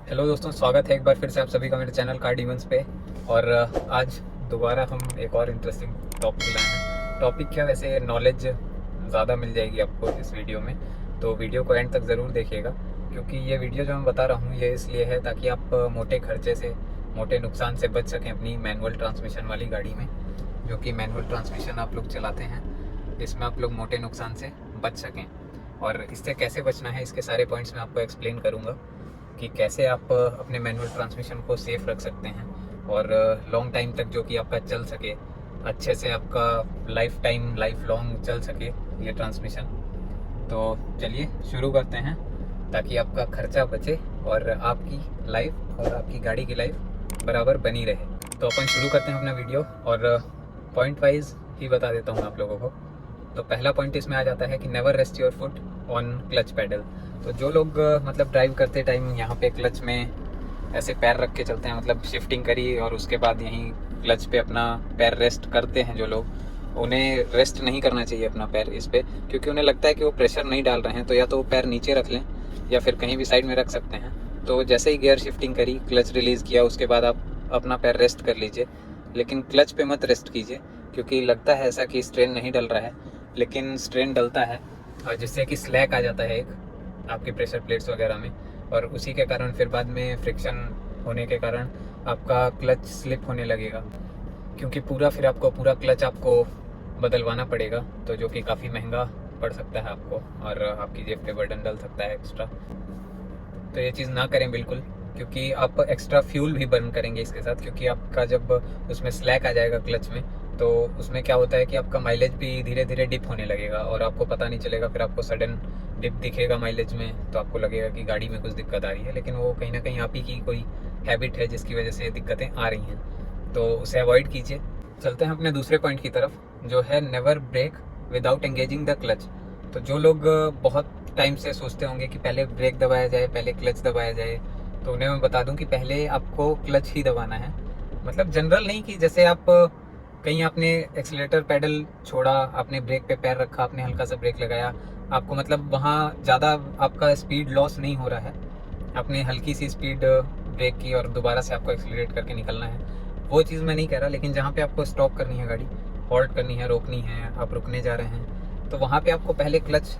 Hello दोस्तों, स्वागत है एक बार फिर से आप सभी का मेरे चैनल कार डीमंस पे। और आज दोबारा हम एक और इंटरेस्टिंग टॉपिक लाए हैं। टॉपिक क्या, वैसे नॉलेज ज़्यादा मिल जाएगी आपको इस वीडियो में, तो वीडियो को एंड तक ज़रूर देखिएगा। क्योंकि ये वीडियो जो मैं बता रहा हूँ ये इसलिए है ताकि आप मोटे खर्चे से, मोटे नुकसान से बच सकें अपनी मैनुअल ट्रांसमिशन वाली गाड़ी में। जो कि मैनुअल ट्रांसमिशन आप लोग चलाते हैं, इसमें आप लोग मोटे नुकसान से बच सकें। और इससे कैसे बचना है, इसके सारे पॉइंट्स मैं आपको एक्सप्लेन करूँगा कि कैसे आप अपने मैनुअल ट्रांसमिशन को सेफ रख सकते हैं और लॉन्ग टाइम तक जो कि आपका चल सके, अच्छे से आपका लाइफ टाइम, लाइफ लॉन्ग चल सके ये ट्रांसमिशन। तो चलिए शुरू करते हैं ताकि आपका खर्चा बचे और आपकी लाइफ और आपकी गाड़ी की लाइफ बराबर बनी रहे। तो अपन शुरू करते हैं अपना वीडियो और पॉइंट वाइज ही बता देता हूँ आप लोगों को। तो पहला पॉइंट इसमें आ जाता है कि never rest your foot on clutch pedal. तो जो लोग मतलब ड्राइव करते टाइम यहाँ पे क्लच में ऐसे पैर रख के चलते हैं, मतलब शिफ्टिंग करी और उसके बाद यहीं क्लच पे अपना पैर रेस्ट करते हैं, जो लोग, उन्हें रेस्ट नहीं करना चाहिए अपना पैर इस पे। क्योंकि उन्हें लगता है कि वो प्रेशर नहीं डाल रहे हैं, तो या तो वो पैर नीचे रख लें या फिर कहीं भी साइड में रख सकते हैं। तो जैसे ही गियर शिफ्टिंग करी, क्लच रिलीज़ किया, उसके बाद आप अपना पैर रेस्ट कर लीजिए। लेकिन क्लच पे मत रेस्ट कीजिए, क्योंकि लगता है ऐसा कि स्ट्रेन नहीं डल रहा है, लेकिन स्ट्रेन डलता है और जिससे कि स्लैक आ जाता है एक आपके प्रेशर प्लेट्स वगैरह में। और उसी के कारण फिर बाद में फ्रिक्शन होने के कारण आपका क्लच स्लिप होने लगेगा, क्योंकि फिर आपको पूरा क्लच आपको बदलवाना पड़ेगा, तो जो कि काफ़ी महंगा पड़ सकता है आपको और आपकी जेब पे बर्डन डल सकता है एक्स्ट्रा। तो ये चीज़ ना करें बिल्कुल, क्योंकि आप एक्स्ट्रा फ्यूल भी बर्न करेंगे इसके साथ। क्योंकि आपका जब उसमें स्लैक आ जाएगा क्लच में, तो उसमें क्या होता है कि आपका माइलेज भी धीरे धीरे डिप होने लगेगा और आपको पता नहीं चलेगा। फिर आपको सडन डिप दिखेगा माइलेज में, तो आपको लगेगा कि गाड़ी में कुछ दिक्कत आ रही है, लेकिन वो कहीं ना कहीं आप ही की कोई हैबिट है जिसकी वजह से दिक्कतें आ रही हैं। तो उसे अवॉइड कीजिए। चलते हैं अपने दूसरे पॉइंट की तरफ, जो है never brake without engaging the clutch. तो जो लोग बहुत टाइम से सोचते होंगे कि पहले ब्रेक दबाया जाए, पहले क्लच दबाया जाए, तो उन्हें मैं बता दूं कि पहले आपको क्लच ही दबाना है। मतलब जनरल नहीं कि जैसे आप कहीं आपने एक्सीलेटर पेडल छोड़ा, आपने ब्रेक पे पैर रखा, आपने हल्का सा ब्रेक लगाया, आपको मतलब वहाँ ज़्यादा आपका स्पीड लॉस नहीं हो रहा है, आपने हल्की सी स्पीड ब्रेक की और दोबारा से आपको एक्सीलरेट करके निकलना है, वो चीज़ मैं नहीं कह रहा। लेकिन जहाँ पे आपको स्टॉप करनी है गाड़ी, हॉल्ट करनी है, रोकनी है, आप रुकने जा रहे हैं, तो वहाँ पे आपको पहले क्लच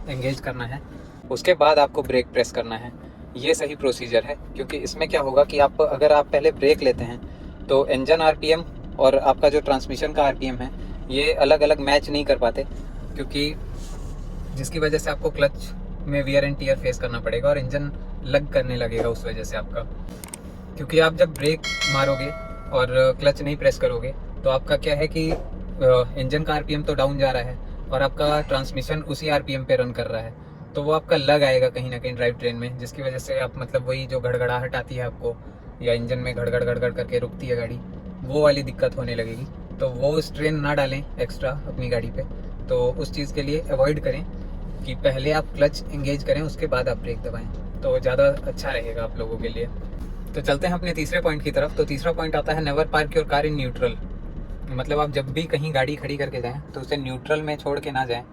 एंगेज करना है, उसके बाद आपको ब्रेक प्रेस करना है। ये सही प्रोसीजर है। क्योंकि इसमें क्या होगा कि अगर आप पहले ब्रेक लेते हैं तो इंजन आरपीएम और आपका जो ट्रांसमिशन का आरपीएम है, ये अलग अलग मैच नहीं कर पाते, क्योंकि जिसकी वजह से आपको क्लच में वियर एंड टीयर फेस करना पड़ेगा और इंजन लग करने लगेगा उस वजह से आपका। क्योंकि आप जब ब्रेक मारोगे और क्लच नहीं प्रेस करोगे, तो आपका क्या है कि इंजन का आरपीएम तो डाउन जा रहा है और आपका ट्रांसमिशन उसी आरपीएम पे रन कर रहा है, तो वो आपका लग आएगा कहीं ना कहीं ड्राइव ट्रेन में, जिसकी वजह से आप मतलब वही जो घड़घड़ाहट आती है आपको, या इंजन में घड़घड़ घड़घड़ करके रुकती है गाड़ी, वो वाली दिक्कत होने लगेगी। तो वो स्ट्रेन ना डालें एक्स्ट्रा अपनी गाड़ी पे। तो उस चीज़ के लिए अवॉइड करें कि पहले आप क्लच एंगेज करें, उसके बाद आप ब्रेक दबाएं, तो ज़्यादा अच्छा रहेगा आप लोगों के लिए। तो चलते हैं अपने तीसरे पॉइंट की तरफ। तो तीसरा पॉइंट आता है never park your car in neutral. मतलब आप जब भी कहीं गाड़ी खड़ी करके जाएं तो उसे न्यूट्रल में छोड़ के ना जाएं,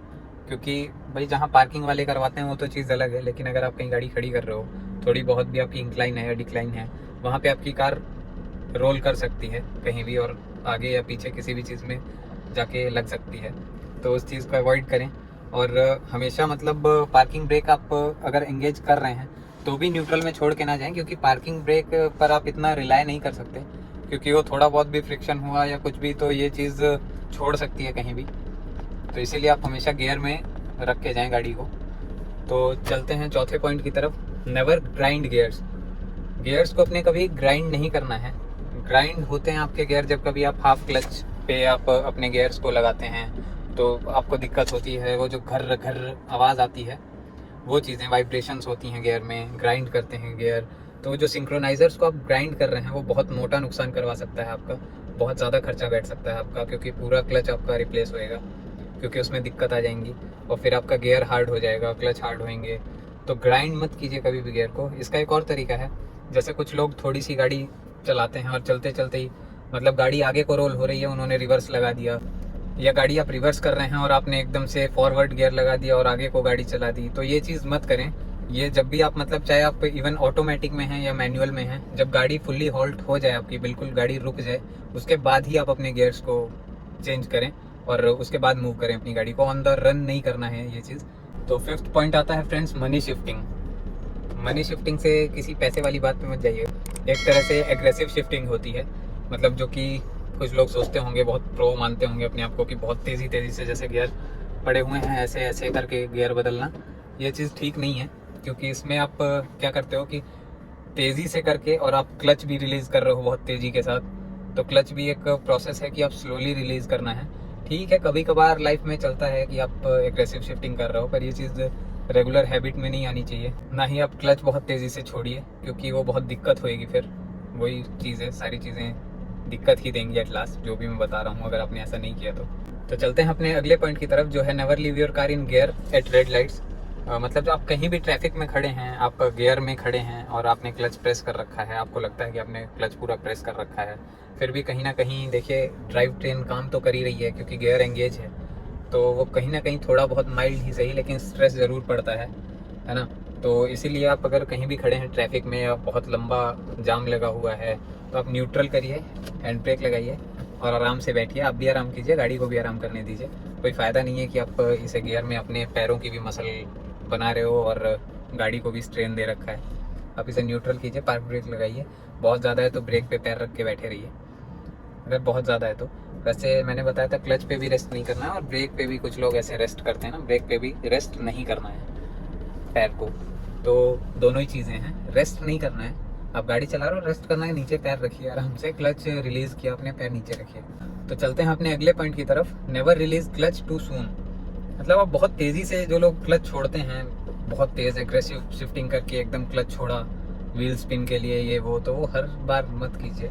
क्योंकि भाई जहाँ पार्किंग वाले करवाते हैं वो तो चीज़ अलग है, लेकिन अगर आप कहीं गाड़ी खड़ी कर रहे हो, थोड़ी बहुत भी आपकी इंक्लाइन है या डिक्लाइन है, वहाँ पे आपकी कार रोल कर सकती है कहीं भी और आगे या पीछे किसी भी चीज़ में जाके लग सकती है। तो उस चीज़ को अवॉइड करें। और हमेशा मतलब पार्किंग ब्रेक आप अगर एंगेज कर रहे हैं तो भी न्यूट्रल में छोड़ के ना जाएं, क्योंकि पार्किंग ब्रेक पर आप इतना रिलाई नहीं कर सकते, क्योंकि वो थोड़ा बहुत भी फ्रिक्शन हुआ या कुछ भी तो ये चीज़ छोड़ सकती है कहीं भी। तो इसीलिए आप हमेशा गियर में रख के जाएं गाड़ी को। तो चलते हैं चौथे पॉइंट की तरफ, नेवर ग्राइंड गियर्स। गियर्स को अपने कभी ग्राइंड नहीं करना है। ग्राइंड होते हैं आपके गियर जब कभी आप हाफ क्लच पे आप अपने गियर्स को लगाते हैं, तो आपको दिक्कत होती है, वो जो घर घर आवाज़ आती है, वो चीज़ें वाइब्रेशंस होती हैं गियर में, ग्राइंड करते हैं गियर। तो जो सिंक्रोनाइजर्स को आप ग्राइंड कर रहे हैं वो बहुत मोटा नुकसान करवा सकता है आपका, बहुत ज़्यादा खर्चा बैठ सकता है आपका, क्योंकि पूरा क्लच आपका रिप्लेस होएगा, क्योंकि उसमें दिक्कत आ जाएंगी और फिर आपका गियर हार्ड हो जाएगा, क्लच हार्ड होएंगे। तो ग्राइंड मत कीजिए कभी भी गियर को। इसका एक और तरीका है, जैसे कुछ लोग थोड़ी सी गाड़ी चलाते हैं और चलते चलते ही मतलब गाड़ी आगे को रोल हो रही है, उन्होंने रिवर्स लगा दिया, या गाड़ी आप रिवर्स कर रहे हैं और आपने एकदम से फॉरवर्ड गियर लगा दिया और आगे को गाड़ी चला दी। तो ये चीज़ मत करें। ये जब भी आप मतलब चाहे आप इवन ऑटोमेटिक में हैं या मैनुअल में हैं, जब गाड़ी फुल्ली हॉल्ट हो जाए आपकी, बिल्कुल गाड़ी रुक जाए, उसके बाद ही आप अपने गियर्स को चेंज करें और उसके बाद मूव करें अपनी गाड़ी को। ऑन द रन नहीं करना है ये चीज़। तो फिफ्थ पॉइंट आता है friends, money shifting. Money shifting से किसी पैसे वाली बात में मत जाइए, एक तरह से एग्रेसिव शिफ्टिंग होती है। मतलब जो कि कुछ लोग सोचते होंगे, बहुत प्रो मानते होंगे अपने आप को कि बहुत तेज़ी से जैसे गियर पड़े हुए हैं ऐसे ऐसे करके गियर बदलना, ये चीज़ ठीक नहीं है। क्योंकि इसमें आप क्या करते हो कि तेज़ी से करके और आप क्लच भी रिलीज़ कर रहे हो बहुत तेज़ी के साथ। तो क्लच भी एक प्रोसेस है कि आप स्लोली रिलीज़ करना है। ठीक है, कभी कभार लाइफ में चलता है कि आप एग्रेसिव शिफ्टिंग कर रहे हो, पर ये चीज़ रेगुलर हैबिट में नहीं आनी चाहिए। ना ही आप क्लच बहुत तेज़ी से छोड़िए, क्योंकि वो बहुत दिक्कत होएगी फिर। वही चीज़ है, सारी चीज़ें दिक्कत ही देंगी एट लास्ट, जो भी मैं बता रहा हूँ, अगर आपने ऐसा नहीं किया तो चलते हैं अपने अगले पॉइंट की तरफ, जो है never leave your car in gear at red lights. मतलब जो आप कहीं भी ट्रैफिक में खड़े हैं, आप गियर में खड़े हैं और आपने क्लच प्रेस कर रखा है, आपको लगता है कि आपने क्लच पूरा प्रेस कर रखा है, फिर भी कहीं ना कहीं देखिए ड्राइव ट्रेन काम तो कर ही रही है क्योंकि गियर एंगेज है, तो वो कहीं ना कहीं थोड़ा बहुत माइल्ड ही सही लेकिन स्ट्रेस ज़रूर पड़ता है ना। तो इसीलिए आप अगर कहीं भी खड़े हैं ट्रैफिक में या बहुत लंबा जाम लगा हुआ है, तो आप न्यूट्रल करिए, हैंड ब्रेक लगाइए और आराम से बैठिए। आप भी आराम कीजिए, गाड़ी को भी आराम करने दीजिए। कोई फ़ायदा नहीं है कि आप इसे गियर में अपने पैरों की भी मसल बना रहे हो और गाड़ी को भी स्ट्रेन दे रखा है। आप इसे न्यूट्रल कीजिए, पार्क ब्रेक लगाइए। बहुत ज़्यादा है तो ब्रेक पे पैर रख के बैठे रहिए, अगर बहुत ज़्यादा है तो। वैसे मैंने बताया था क्लच पे भी रेस्ट नहीं करना है और ब्रेक पे भी कुछ लोग ऐसे रेस्ट करते हैं ना, ब्रेक पे भी रेस्ट नहीं करना है पैर को। तो दोनों ही चीज़ें हैं, रेस्ट नहीं करना है। आप गाड़ी चला रहे हो, रेस्ट करना है, नीचे पैर रखिए आराम से, क्लच रिलीज़ किया अपने पैर नीचे रखिए। तो चलते हैं अपने अगले पॉइंट की तरफ, never release clutch too soon. मतलब आप बहुत तेज़ी से जो लोग क्लच छोड़ते हैं, बहुत तेज़ एग्रेसिव शिफ्टिंग करके एकदम क्लच छोड़ा व्हील स्पिन के लिए, ये वो, तो वो हर बार मत कीजिए।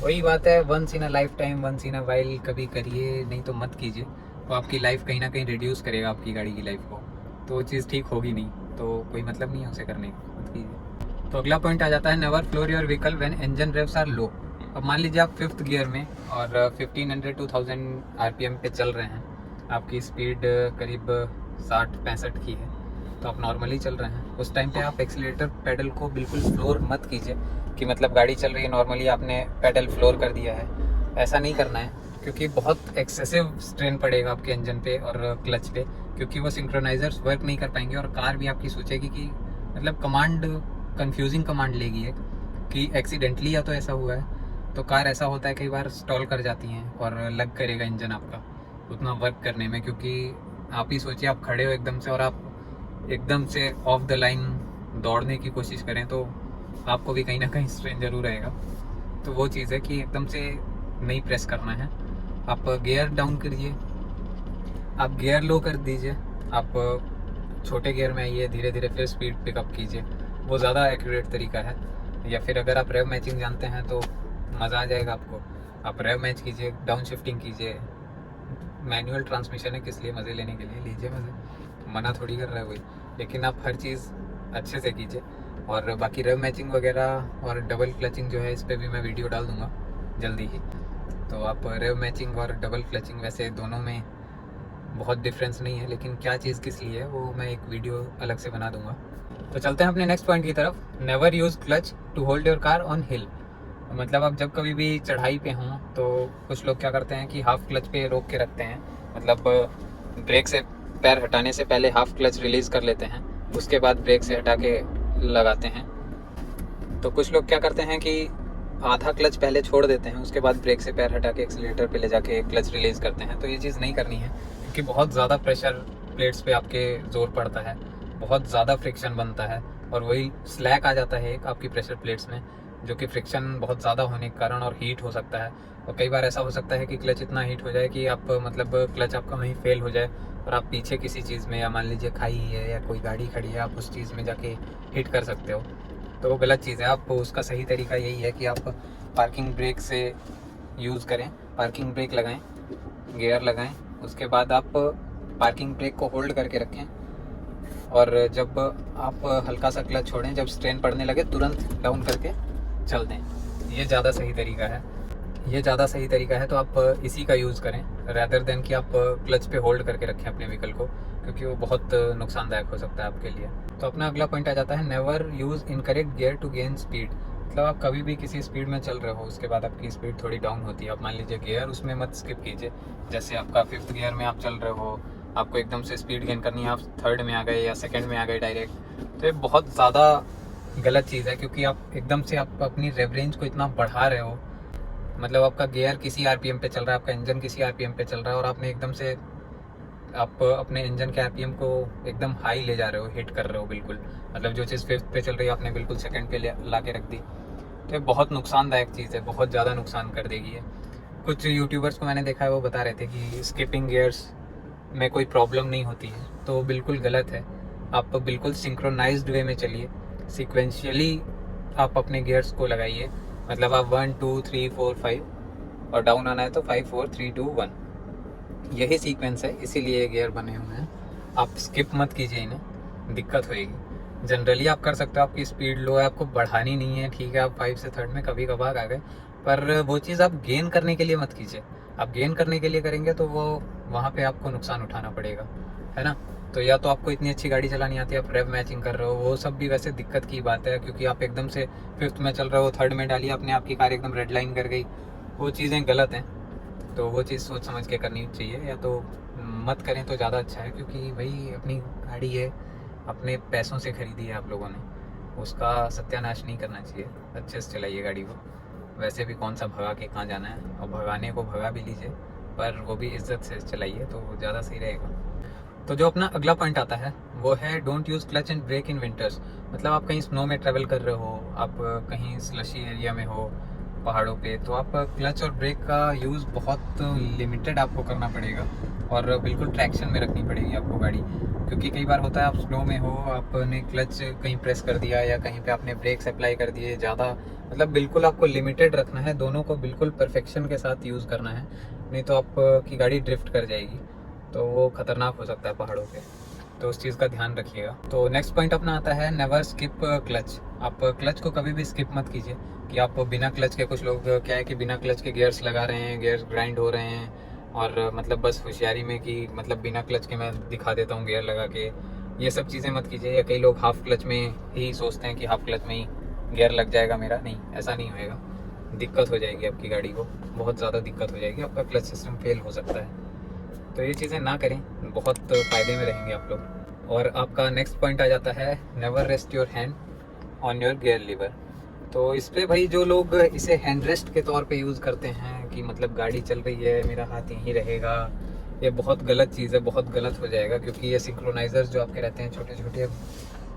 वही बात है, once in a lifetime, once in a while कभी करिए, नहीं तो मत कीजिए। तो आपकी लाइफ कहीं ना कहीं रिड्यूस करेगा आपकी गाड़ी की लाइफ को, तो वो चीज़ ठीक होगी नहीं, तो कोई मतलब नहीं है उसे करने का, मत कीजिए। तो अगला पॉइंट आ जाता है, never floor your vehicle when engine revs are low. अब मान लीजिए आप फिफ्थ गियर में और 1500 to 1000 RPM पे चल रहे हैं, आपकी स्पीड करीब 60-65 की है, तो आप नॉर्मली चल रहे हैं। उस टाइम पे आप एक्सीलेटर पेडल को बिल्कुल फ्लोर मत कीजिए कि मतलब गाड़ी चल रही है नॉर्मली आपने पेडल फ्लोर कर दिया है, ऐसा नहीं करना है। क्योंकि बहुत एक्सेसिव स्ट्रेन पड़ेगा आपके इंजन पे और क्लच पे, क्योंकि वो सिंक्रोनाइजर्स वर्क नहीं कर पाएंगे और कार भी आपकी सोचेगी कि मतलब कमांड, कंफ्यूजिंग कमांड लेगी एक कि एक्सीडेंटली या तो ऐसा हुआ है। तो कार ऐसा होता है कई बार स्टॉल कर जाती हैं और लग करेगा इंजन आपका उतना वर्क करने में, क्योंकि आप ही सोचिए आप खड़े हो एकदम से और आप एकदम से ऑफ द लाइन दौड़ने की कोशिश करें तो आपको भी कहीं ना कहीं स्ट्रेन जरूर रहेगा। तो वो चीज़ है कि एकदम से नहीं प्रेस करना है। आप गियर डाउन करिए, आप गियर लो कर दीजिए, आप छोटे गियर में आइए, धीरे धीरे फिर स्पीड पिकअप कीजिए, वो ज़्यादा एक्यूरेट तरीका है। या फिर अगर आप रेव मैचिंग जानते हैं तो मज़ा आ जाएगा आपको, आप रेव मैच कीजिए, डाउन शिफ्टिंग कीजिए। मैनुअल ट्रांसमिशन है, किस लिए, मज़े लेने के लिए लीजिए मज़े, मना थोड़ी कर रहा है कोई, लेकिन आप हर चीज़ अच्छे से कीजिए। और बाकी रेव मैचिंग वगैरह और डबल क्लचिंग जो है, इस पर भी मैं वीडियो डाल दूँगा जल्दी ही। तो आप रेव मैचिंग और डबल क्लचिंग, वैसे दोनों में बहुत डिफरेंस नहीं है, लेकिन क्या चीज़ किस लिए है वो मैं एक वीडियो अलग से बना दूँगा। तो चलते हैं अपने नेक्स्ट पॉइंट की तरफ, never use clutch to hold your car on hill. मतलब आप जब कभी भी चढ़ाई पे हों तो कुछ लोग क्या करते हैं कि हाफ क्लच पे रोक के रखते हैं, मतलब ब्रेक से पैर हटाने से पहले हाफ क्लच रिलीज़ कर लेते हैं, उसके बाद ब्रेक से हटा के लगाते हैं। तो कुछ लोग क्या करते हैं कि आधा क्लच पहले छोड़ देते हैं, उसके बाद ब्रेक से पैर हटा के एक्सीलेटर पे ले जाके क्लच रिलीज़ करते हैं। तो ये चीज़ नहीं करनी है, क्योंकि बहुत ज़्यादा प्रेशर प्लेट्स पे आपके ज़ोर पड़ता है, बहुत ज़्यादा फ्रिक्शन बनता है और वही स्लैक आ जाता है एक आपकी प्रेशर प्लेट्स में, जो कि फ्रिक्शन बहुत ज़्यादा होने के कारण और हीट हो सकता है। और कई बार ऐसा हो सकता है कि क्लच इतना हीट हो जाए कि आप मतलब क्लच आपका वहीं फेल हो जाए और आप पीछे किसी चीज़ में, या मान लीजिए खाई है या कोई गाड़ी खड़ी है, आप उस चीज़ में जाके हिट कर सकते हो। तो वो गलत चीज़ है। आप उसका सही तरीका यही है कि आप पार्किंग ब्रेक से यूज़ करें, पार्किंग ब्रेक लगाएं, गियर लगाएं, उसके बाद आप पार्किंग ब्रेक को होल्ड करके रखें और जब आप हल्का सा क्लच छोड़ें, जब स्ट्रेन पड़ने लगे तुरंत डाउन करके चल दें। ये ज़्यादा सही तरीका है, ये ज़्यादा सही तरीका है। तो आप इसी का यूज़ करें रैदर देन कि आप क्लच पे होल्ड करके रखें अपने व्हीकल को। क्योंकि वो बहुत नुकसानदायक हो सकता है आपके लिए। तो अपना अगला पॉइंट आ जाता है never use incorrect gear to gain speed. मतलब आप कभी भी किसी स्पीड में चल रहे हो, उसके बाद आपकी स्पीड थोड़ी डाउन होती है, आप मान लीजिए गियर उसमें मत स्किप कीजिए। जैसे आपका 5th गियर में आप चल रहे हो, आपको एकदम से स्पीड गेन करनी है, आप 3rd में आ गए या 2nd में आ गए डायरेक्ट, तो ये बहुत ज़्यादा गलत चीज़ है, क्योंकि आप एकदम से आप अपनी रेव रेंज को इतना बढ़ा रहे हो। मतलब आपका गियर किसी आरपीएम पे चल रहा है, आपका इंजन किसी आरपीएम पे चल रहा है, और आपने एकदम से आप अपने इंजन के आरपीएम को एकदम हाई ले जा रहे हो, हिट कर रहे हो बिल्कुल। मतलब जो चीज़ 5th पे चल रही है आपने बिल्कुल 2nd पे ला के रख दी। तो ये बहुत नुकसानदायक चीज़ है, बहुत ज़्यादा नुकसान कर देगी है। कुछ यूट्यूबर्स को मैंने देखा है, वो बता रहे थे कि स्किपिंग गियर्स में कोई प्रॉब्लम नहीं होती है, तो बिल्कुल गलत है। आप बिल्कुल सिंक्रोनाइज्ड वे में चलिए, सिक्वेंशियली आप अपने गियर्स को लगाइए। मतलब आप 1 2 3 4 5 और डाउन आना है तो 5 4 3 2 1, यही सीक्वेंस है, इसीलिए ये गियर बने हुए हैं। आप स्किप मत कीजिए इन्हें, दिक्कत होएगी। जनरली आप कर सकते हो, आपकी स्पीड लो है, आपको बढ़ानी नहीं है, ठीक है, आप 5 से 3rd में कभी कभार आ गए, पर वो चीज़ आप गेन करने के लिए मत कीजिए। आप गेन करने के लिए करेंगे तो वो वहाँ पे आपको नुकसान उठाना पड़ेगा, है ना। तो या तो आपको इतनी अच्छी गाड़ी चलानी आती है, आप रेव मैचिंग कर रहे हो, वो सब भी वैसे दिक्कत की बात है, क्योंकि आप एकदम से 5th में चल रहे हो, 3rd में डालिए अपने, आपकी कार एकदम रेड लाइन कर गई, वो चीज़ें गलत हैं। तो वो चीज़ सोच समझ के करनी चाहिए, या तो मत करें तो ज़्यादा अच्छा है, क्योंकि भाई अपनी गाड़ी है, अपने पैसों से खरीदी है आप लोगों ने, उसका सत्यानाश नहीं करना चाहिए। अच्छे से चलाइए गाड़ी को। वैसे भी कौन सा भगा के कहाँ जाना है, और भगाने को भगा भी लीजिए, पर वो भी इज्जत से चलाइए तो ज़्यादा सही रहेगा। तो जो अपना अगला पॉइंट आता है वो है don't use clutch and brake in winters. मतलब आप कहीं स्नो में ट्रैवल कर रहे हो, आप कहीं स्लशी एरिया में हो पहाड़ों पे, तो आप क्लच और ब्रेक का यूज़ बहुत लिमिटेड आपको करना पड़ेगा, और बिल्कुल ट्रैक्शन में रखनी पड़ेगी आपको गाड़ी। क्योंकि कई बार होता है आप स्नो में हो, आपने क्लच कहीं प्रेस कर दिया या कहीं पे आपने ब्रेक्स अप्लाई कर दिए ज़्यादा। मतलब बिल्कुल आपको लिमिटेड रखना है, दोनों को बिल्कुल परफेक्शन के साथ यूज़ करना है, नहीं तो आपकी गाड़ी ड्रिफ्ट कर जाएगी, तो वो ख़तरनाक हो सकता है पहाड़ों पे। तो उस चीज़ का ध्यान रखिएगा। तो नेक्स्ट पॉइंट अपना आता है नेवर स्किप क्लच। आप क्लच को कभी भी स्किप मत कीजिए, कि आप बिना क्लच के, कुछ लोग क्या है कि बिना क्लच के गियर्स लगा रहे हैं, गियर्स ग्राइंड हो रहे हैं, और मतलब बस होशियारी में कि मतलब बिना क्लच के मैं दिखा देता हूँ गियर लगा के, ये सब चीज़ें मत कीजिए। या कई लोग हाफ क्लच में ही सोचते हैं कि हाफ क्लच में ही गियर लग जाएगा मेरा, नहीं, ऐसा नहीं होएगा, दिक्कत हो जाएगी आपकी गाड़ी को, बहुत ज़्यादा दिक्कत हो जाएगी, आपका क्लच सिस्टम फेल हो सकता है। तो ये चीज़ें ना करें, बहुत फ़ायदे में रहेंगे आप लोग। और आपका नेक्स्ट पॉइंट आ जाता है never rest your hand on your gear lever. तो इस पर भाई जो लोग इसे हैंड रेस्ट के तौर पे यूज़ करते हैं कि मतलब गाड़ी चल रही है मेरा हाथ यहीं रहेगा, ये बहुत गलत चीज़ है, बहुत गलत हो जाएगा। क्योंकि ये सिंक्रोनाइजर्स जो आपके रहते हैं छोटे छोटे,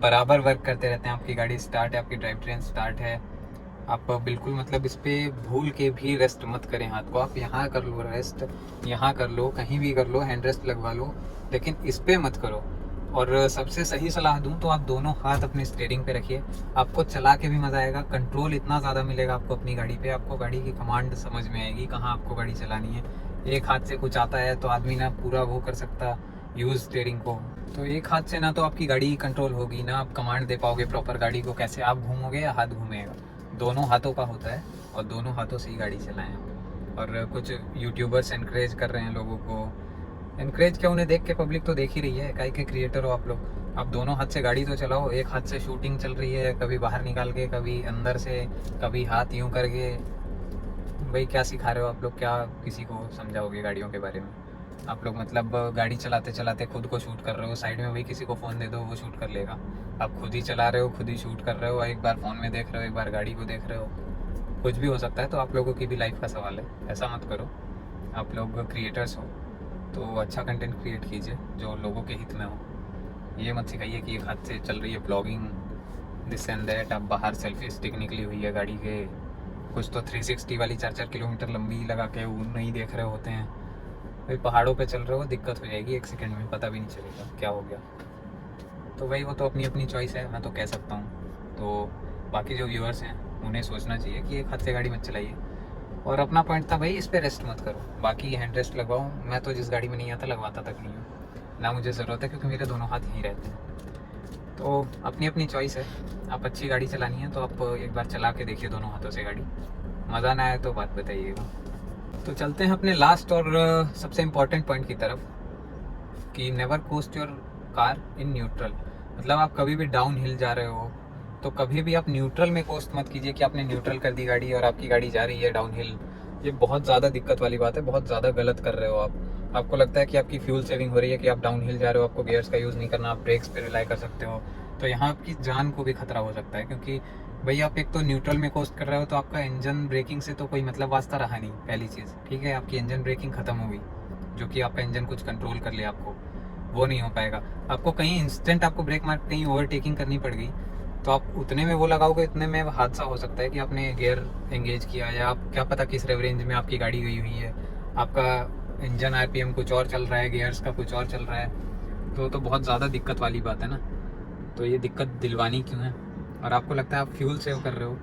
बराबर वर्क करते रहते हैं। आपकी गाड़ी स्टार्ट है, आपकी ड्राइव ट्रेन स्टार्ट है, आप बिल्कुल मतलब इस पर भूल के भी रेस्ट मत करें हाथ को। आप यहाँ कर लो रेस्ट, यहाँ कर लो, कहीं भी कर लो, हैंड रेस्ट लगवा लो, लेकिन इस पर मत करो। और सबसे सही सलाह दूं तो आप दोनों हाथ अपने स्टीयरिंग पे रखिए, आपको चला के भी मज़ा आएगा, कंट्रोल इतना ज़्यादा मिलेगा आपको अपनी गाड़ी पे, आपको गाड़ी की कमांड समझ में आएगी कहाँ आपको गाड़ी चलानी है। एक हाथ से कुछ आता है तो आदमी ना पूरा वो कर सकता यूज़ स्टीयरिंग को, तो एक हाथ से ना तो आपकी गाड़ी कंट्रोल होगी, ना आप कमांड दे पाओगे प्रॉपर गाड़ी को, कैसे आप घूमोगे या हाथ घूमेगा, दोनों हाथों का होता है, और दोनों हाथों से ही गाड़ी चलाएं। और कुछ यूट्यूबर्स एनकरेज कर रहे हैं लोगों को, एनकरेज क्या, उन्हें देख के पब्लिक तो देख ही रही है, काहे के क्रिएटर हो आप लोग, आप दोनों हाथ से गाड़ी तो चलाओ। एक हाथ से शूटिंग चल रही है, कभी बाहर निकाल के, कभी अंदर से, कभी हाथ यूं करके, भाई क्या सिखा रहे हो आप लोग, क्या किसी को समझाओगे गाड़ियों के बारे में। आप लोग मतलब गाड़ी चलाते चलाते खुद को शूट कर रहे हो, साइड में वही किसी को फ़ोन दे दो वो शूट कर लेगा, आप खुद ही चला रहे हो, खुद ही शूट कर रहे हो, एक बार फ़ोन में देख रहे हो, एक बार गाड़ी को देख रहे हो, कुछ भी हो सकता है। तो आप लोगों की भी लाइफ का सवाल है, ऐसा मत करो। आप लोग क्रिएटर्स हो तो अच्छा कंटेंट क्रिएट कीजिए जो लोगों के हित में हो। ये मत सिखाइए कि एक हाथ से चल रही है ब्लॉगिंग, दिस एंड दैट, अब बाहर सेल्फी स्टिक निकली हुई है गाड़ी के, कुछ तो 360 वाली 4-4 किलोमीटर लंबी लगा के वो नहीं देख रहे होते हैं। भाई पहाड़ों पे चल रहे हो, दिक्कत हो जाएगी, एक सेकंड में पता भी नहीं चलेगा क्या हो गया। तो भाई वो तो अपनी अपनी चॉइस है, मैं तो कह सकता हूँ। तो बाकी जो व्यूअर्स हैं उन्हें सोचना चाहिए कि एक हाथ से गाड़ी मत चलाइए। और अपना पॉइंट था भाई इस पर रेस्ट मत करो, बाकी हैंड रेस्ट लगवाओ। मैं तो जिस गाड़ी में नहीं आता लगवाता तक नहीं हूँ, ना मुझे ज़रूरत है, क्योंकि मेरे दोनों हाथ यहीं रहते हैं। तो अपनी अपनी चॉइस है, आप अच्छी गाड़ी चलानी है तो आप एक बार चला के देखिए दोनों हाथों से गाड़ी, मज़ा ना आए तो बात बताइएगा। तो चलते हैं अपने लास्ट और सबसे इम्पॉर्टेंट पॉइंट की तरफ, कि never coast your car in neutral. मतलब आप कभी भी डाउन हिल जा रहे हो तो कभी भी आप न्यूट्रल में कोस्ट मत कीजिए कि आपने न्यूट्रल कर दी गाड़ी और आपकी गाड़ी जा रही है डाउन हिल। ये बहुत ज़्यादा दिक्कत वाली बात है, बहुत ज़्यादा गलत कर रहे हो आप। आपको लगता है कि आपकी फ्यूल सेविंग हो रही है कि आप डाउन हिल जा रहे हो, आपको गियर्स का यूज़ नहीं करना, आप ब्रेक्स पे रिलाई कर सकते हो, तो यहाँ आपकी जान को भी खतरा हो सकता है। क्योंकि भाई आप एक तो न्यूट्रल में कोस्ट कर रहे हो तो आपका इंजन ब्रेकिंग से तो कोई मतलब वास्ता रहा नहीं, पहली चीज़। ठीक है, आपकी इंजन ब्रेकिंग ख़त्म हो गई, जो कि आपका इंजन कुछ कंट्रोल कर ले, आपको वो नहीं हो पाएगा। आपको कहीं इंस्टेंट आपको ब्रेक मार कहीं ओवरटेकिंग करनी पड़ गई तो आप उतने में वो लगाओगे, इतने में हादसा हो सकता है कि आपने गियर एंगेज किया या आप क्या पता किस रेंज में आपकी गाड़ी गई हुई है, आपका इंजन आरपीएम कुछ और चल रहा है, गियर्स का कुछ और चल रहा है, तो बहुत ज़्यादा दिक्कत वाली बात है ना। तो ये दिक्कत दिलवानी क्यों है? और आपको लगता है आप फ्यूल सेव कर रहे हो,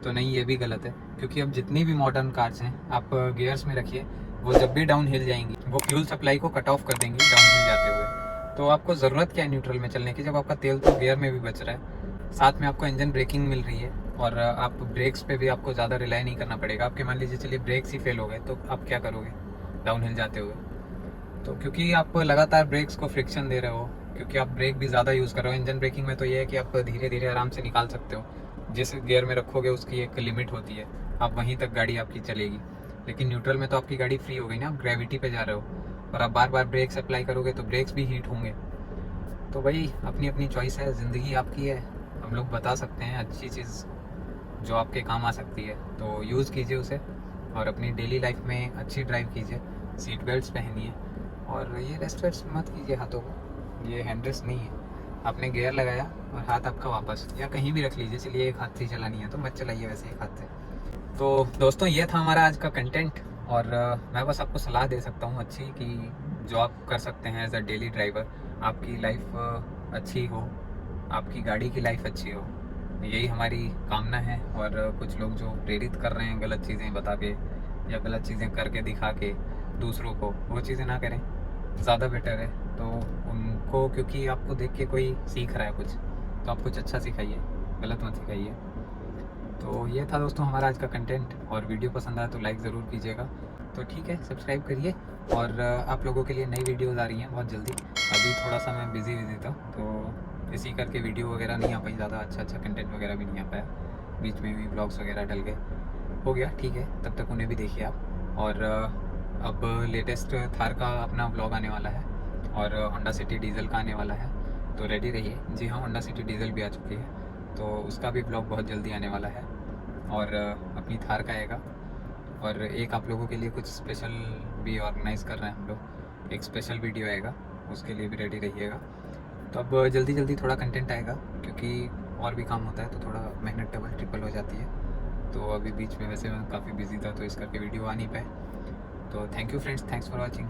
तो नहीं, ये भी गलत है। क्योंकि अब जितनी भी मॉडर्न कार्स हैं आप गियर्स में रखिए, वो जब भी डाउन हिल जाएंगी वो फ्यूल सप्लाई को कट ऑफ कर देंगी डाउन हिल जाते हुए। तो आपको ज़रूरत क्या है न्यूट्रल में चलने की, जब आपका तेल तो गियर में भी बच रहा है, साथ में आपको इंजन ब्रेकिंग मिल रही है और आप ब्रेक्स पे भी आपको ज़्यादा रिलाई नहीं करना पड़ेगा। आपके मान लीजिए चलिए ब्रेक्स ही फेल हो गए तो आप क्या करोगे डाउन हिल जाते हुए? तो क्योंकि आप लगातार ब्रेक्स को फ्रिक्शन दे रहे हो, क्योंकि आप ब्रेक भी ज़्यादा यूज़ कर रहे हो। इंजन ब्रेकिंग में तो ये है कि आप धीरे धीरे आराम से निकाल सकते हो, जिस गियर में रखोगे उसकी एक लिमिट होती है, आप वहीं तक गाड़ी आपकी चलेगी। लेकिन न्यूट्रल में तो आपकी गाड़ी फ्री हो गई ना, आप ग्रेविटी पे जा रहे हो और आप बार बार ब्रेक्स अप्लाई करोगे तो ब्रेक्स भी हीट होंगे। तो भाई अपनी अपनी चॉइस है, ज़िंदगी आपकी है। हम लोग बता सकते हैं अच्छी चीज़ जो आपके काम आ सकती है तो यूज़ कीजिए उसे, और अपनी डेली लाइफ में अच्छी ड्राइव कीजिए, सीट बेल्ट्स पहनिए और ये रेस्ट वेस्ट मत कीजिए हाथों को, ये हैंड रेस्ट नहीं है। आपने गियर लगाया और हाथ आपका वापस या कहीं भी रख लीजिए, चलिए एक हाथ से चलानी है तो मत चलाइए वैसे एक हाथ से। तो दोस्तों ये था हमारा आज का कंटेंट, और मैं बस आपको सलाह दे सकता हूँ अच्छी कि जो आप कर सकते हैं एज अ डेली ड्राइवर, आपकी लाइफ अच्छी हो, आपकी गाड़ी की लाइफ अच्छी हो, यही हमारी कामना है। और कुछ लोग जो प्रेरित कर रहे हैं गलत चीज़ें बता के या गलत चीज़ें करके दिखा के दूसरों को, वो चीज़ें ना करें, ज़्यादा बेटर है। तो उनको, क्योंकि आपको देख के कोई सीख रहा है कुछ, तो आप कुछ अच्छा सिखाइए, गलत मत सिखाइए। तो ये था दोस्तों हमारा आज का कंटेंट, और वीडियो पसंद आया तो लाइक ज़रूर कीजिएगा। तो ठीक है, सब्सक्राइब करिए, और आप लोगों के लिए नई वीडियोज़ आ रही हैं बहुत जल्दी। अभी थोड़ा सा मैं बिज़ी था तो इसी करके वीडियो वगैरह नहीं आ पाई ज़्यादा, अच्छा कंटेंट वगैरह भी नहीं आ पाया, बीच में भी ब्लॉग्स वगैरह डल गए, हो गया ठीक है, तब तक उन्हें भी देखिए आप। और अब लेटेस्ट थार का अपना ब्लॉग आने वाला है और होंडा सिटी डीजल का आने वाला है, तो रेडी रहिए। जी हाँ, होंडा सिटी डीजल भी आ चुकी है, तो उसका भी ब्लॉग बहुत जल्दी आने वाला है, और अपनी थार का आएगा। और एक आप लोगों के लिए कुछ स्पेशल भी ऑर्गेनाइज़ कर रहे हैं हम लोग, एक स्पेशल वीडियो आएगा, उसके लिए भी रेडी रहिएगा। तो अब जल्दी जल्दी थोड़ा कंटेंट आएगा, क्योंकि और भी काम होता है तो थोड़ा मेहनत डबल ट्रिपल हो जाती है। तो अभी बीच में वैसे मैं काफ़ी बिजी था तो इस करके वीडियो आ नहीं पाए। तो thank you friends, thanks for watching.